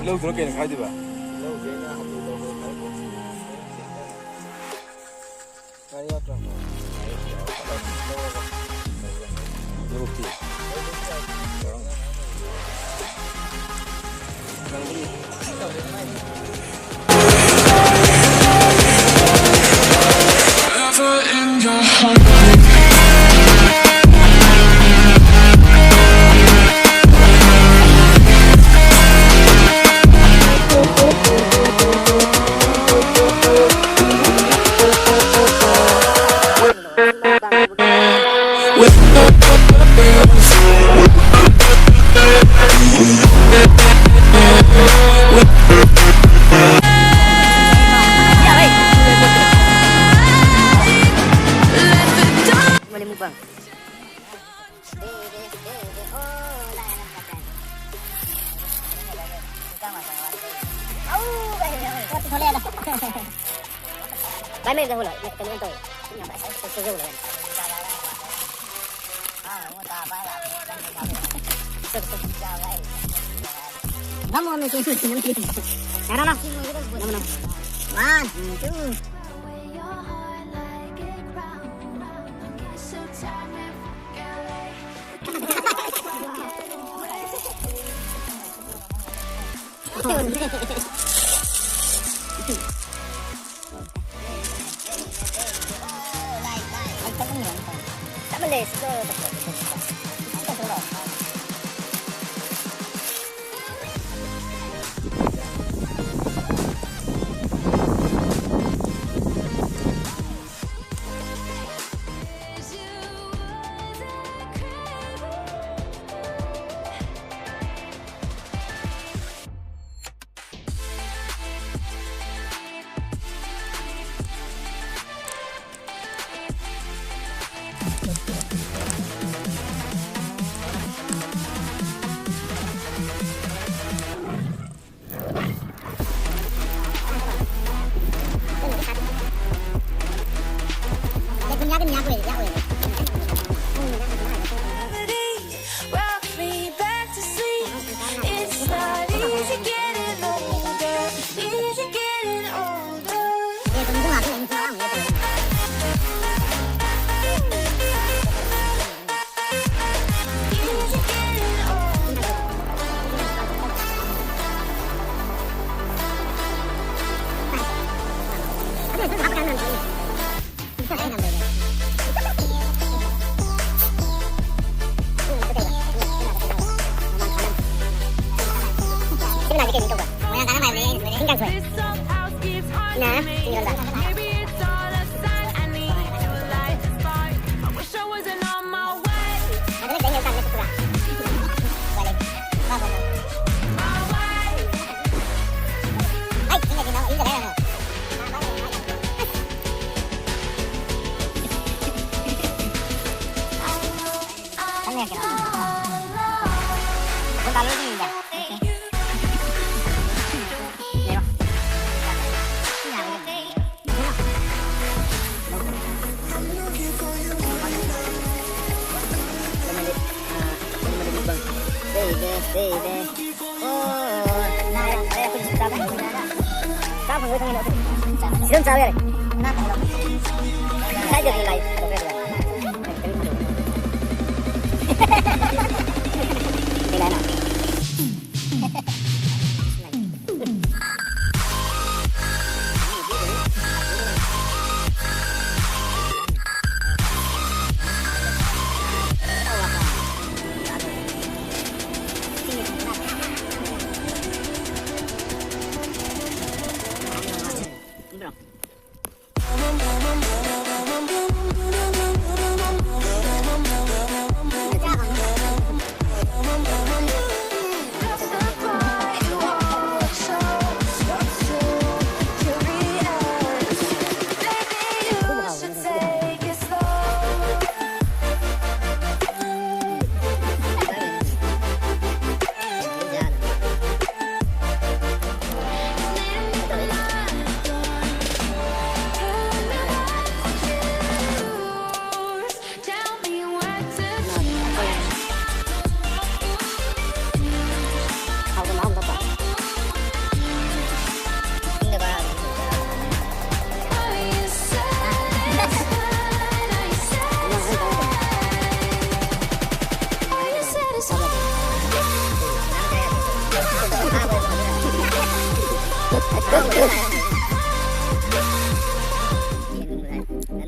lâu nó kêu khai gì vậy? Lâu kì. Ever in your heart. Boleh mukbang. Baik main dahulu, nak ketemu tu. Ini apa saya sesuatu lah. Kamu ambil sini. Cara nak? Nama. One, two. Tak boleh slow. Nah, tinggal lah. Sớm sao đây? Thấy được lại. Đi lại nào.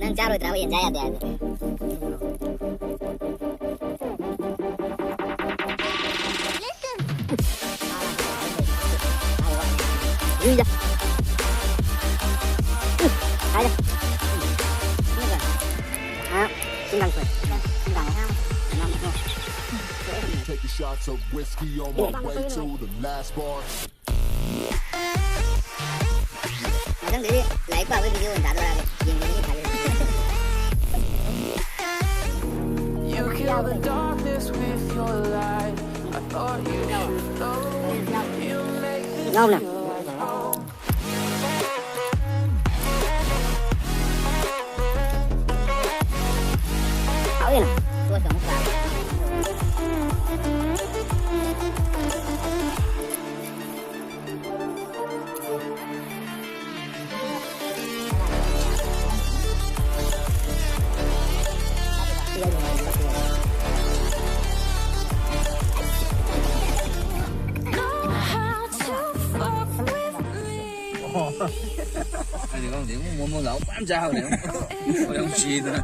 Nang charo trabajo y ya ya. Đi ra. Ai đây? Chúng đang rồi. Chúng đang không? Taking shots of whiskey on my way to the last bar. Mà thằng đấy lấy qua cái video mình đã ra cái gì cái phải. You kill the darkness with your light. I thought you should know. You make this Ngon nè. Hỏi nè, tôi chọn vào. Thì con điểm mua lẩu bám sao này không không xì nữa.